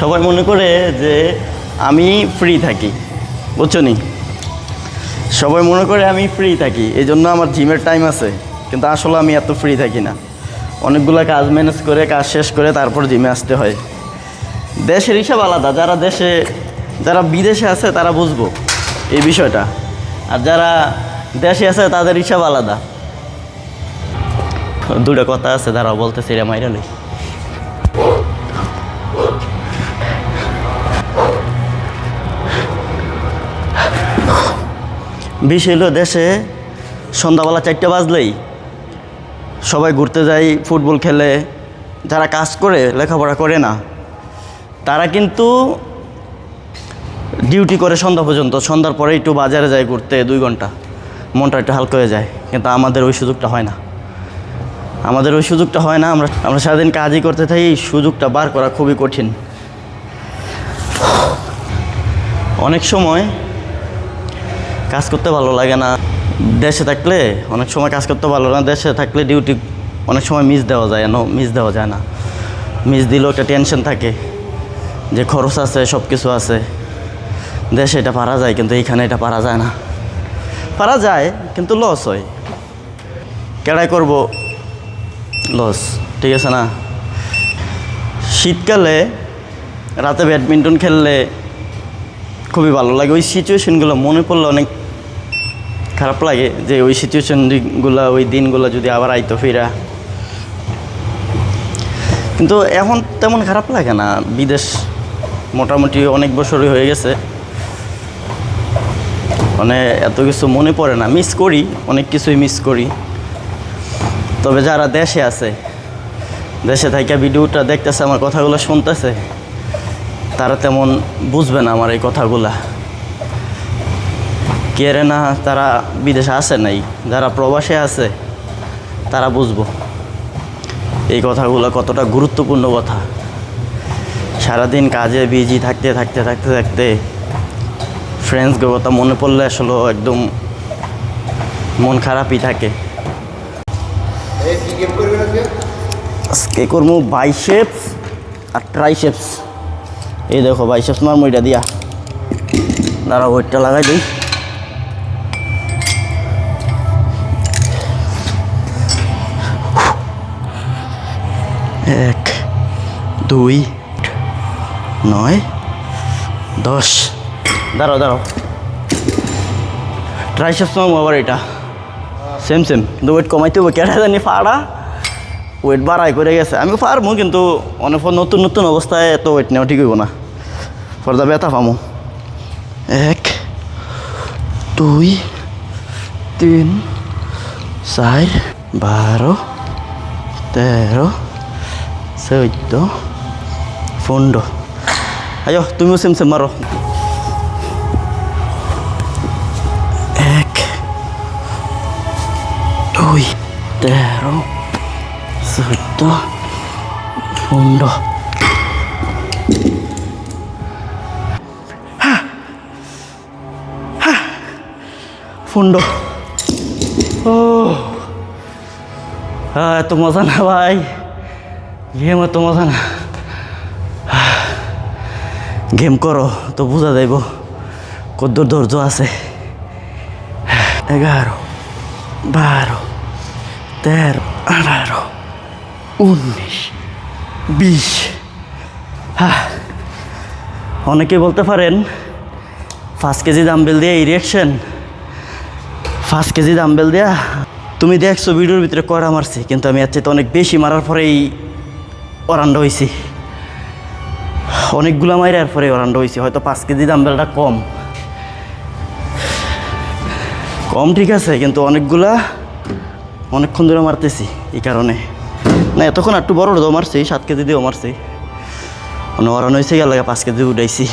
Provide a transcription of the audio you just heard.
সবাই মনে করে যে আমি ফ্রি থাকি, বুঝছো নি? সবাই মনে করে আমি ফ্রি থাকি, এই জন্য আমার জিমের টাইম আছে, কিন্তু আসলে আমি এত ফ্রি থাকি না। অনেকগুলো কাজ ম্যানেজ করে, কাজ শেষ করে তারপর জিমে আসতে হয়। দেশের হিসাব আলাদা, যারা বিদেশে আছে তারা বুঝবো এই বিষয়টা, আর যারা দেশে আছে তাদের হিসাব আলাদা। দুটো কথা আছে, তারাও বলতেছে রে মাইরালি। বিষয় হলো, দেশে সন্ধ্যাবেলা 4টা বাজলেই সবাই ঘুরতে যায়, ফুটবল খেলে। যারা কাজ করে, লেখাপড়া করে না, তারা কিন্তু ডিউটি করে সন্ধ্যা পর্যন্ত। সন্ধ্যার পরে একটু বাজারে যায় ঘুরতে 2 ঘন্টা, মনটা একটু হালকা হয়ে যায়। কিন্তু আমাদের ওই সুযোগটা হয় না, আমরা সারাদিন কাজই করতে থাকি, এই সুযোগটা বার করা খুবই কঠিন। অনেক সময় কাজ করতে ভালো লাগে না। দেশে থাকলে অনেক সময় কাজ করতে ভালো না, দেশে থাকলে ডিউটি অনেক সময় মিস দেওয়া যায় না। মিস দিলেও একটা টেনশন থাকে যে খরচ আছে, সব কিছু আছে। দেশে এটা পারা যায়, কিন্তু এইখানে এটা পারা যায় না। পারা যায় কিন্তু লস হয়। কেড়াই করব, লস, ঠিক আছে না? শীতকালে রাতে ব্যাডমিন্টন খেললে খুবই ভালো লাগে। ওই সিচুয়েশনগুলো মনে পড়লে অনেক খারাপ লাগে, যে ওই সিচুয়েশনগুলো, ওই দিনগুলো যদি আবার আইতো ফিরা। কিন্তু এখন তেমন খারাপ লাগে না। বিদেশ মোটামুটি অনেক বছরই হয়ে গেছে, মানে এত কিছু মনে পড়ে না। মিস করি, অনেক কিছুই মিস করি। তবে যারা দেশে আছে, দেশে থাইকা ভিডিওটা দেখতেছে, আমার কথাগুলো শুনতেছে, তারা তেমন বুঝবে না আমার এই কথাগুলা। কেরে না, তারা বিদেশে আসে নাই, যারা প্রবাসে আছে তারা বুঝবো এই কথাগুলো কতটা গুরুত্বপূর্ণ কথা। সারাদিন কাজে বিজি থাকতে ফ্রেন্ডসদের কথা মনে পড়লে আসলে একদম মন খারাপই থাকে। আজকে করবো বাইসেপস আর ট্রাইসেপস। এই দেখো বাইসেপস মারমো এটা দিয়া, দাঁড়া ওয়েটটা লাগাই দিই। এক, 2, 9, 10। দাঁড়াও ট্রাইসেপস মারমো আবার এটা, সেম কিন্তু ওয়েট কমাইতে হবে। কেটে জানি ফাড়া ওয়েট বাড়াই করে গেছে। আমি পারবো, কিন্তু অনেক নতুন অবস্থায় এত ওয়েট নেওয়া ঠিক হইব না, পর্দা ব্যথা পামো। 1, 2, 3, 4, 12, 13, 14, 15। আয়ো তুমিও সেম মারো। 1, 2, 13, 14, 15। ফুন্ডো। ও এত মজা না ভাই, গেম এত মজা না। গেম করো তো বোঝা যাইব কত ধৈর্য আছে। 11, 12, 13, 18, 19, 20। অনেকে বলতে পারেন 5 কেজি ডাম্বেল দিয়ে এই রিয়াকশন, 5 কেজি ডাম্বেল দেয়া। তুমি দেখছো ভিডিওর ভিতরে করা মারছি, কিন্তু আমি এর চাইতে অনেক বেশি মারার পরেই ওরান্ডা হয়েছি। অনেকগুলো মারার পরে ওরান্ডা হয়েছি। হয়তো 5 কেজি ডাম্বেলটা কম ঠিক আছে, কিন্তু অনেকক্ষণ ধরে মারতেছি এই কারণে। না এতক্ষণ একটু বড় মারছি, 7 কেজি দিয়েও মারছি, মানে ওরান হয়েছে গেল 5 কেজি উঠাইছি।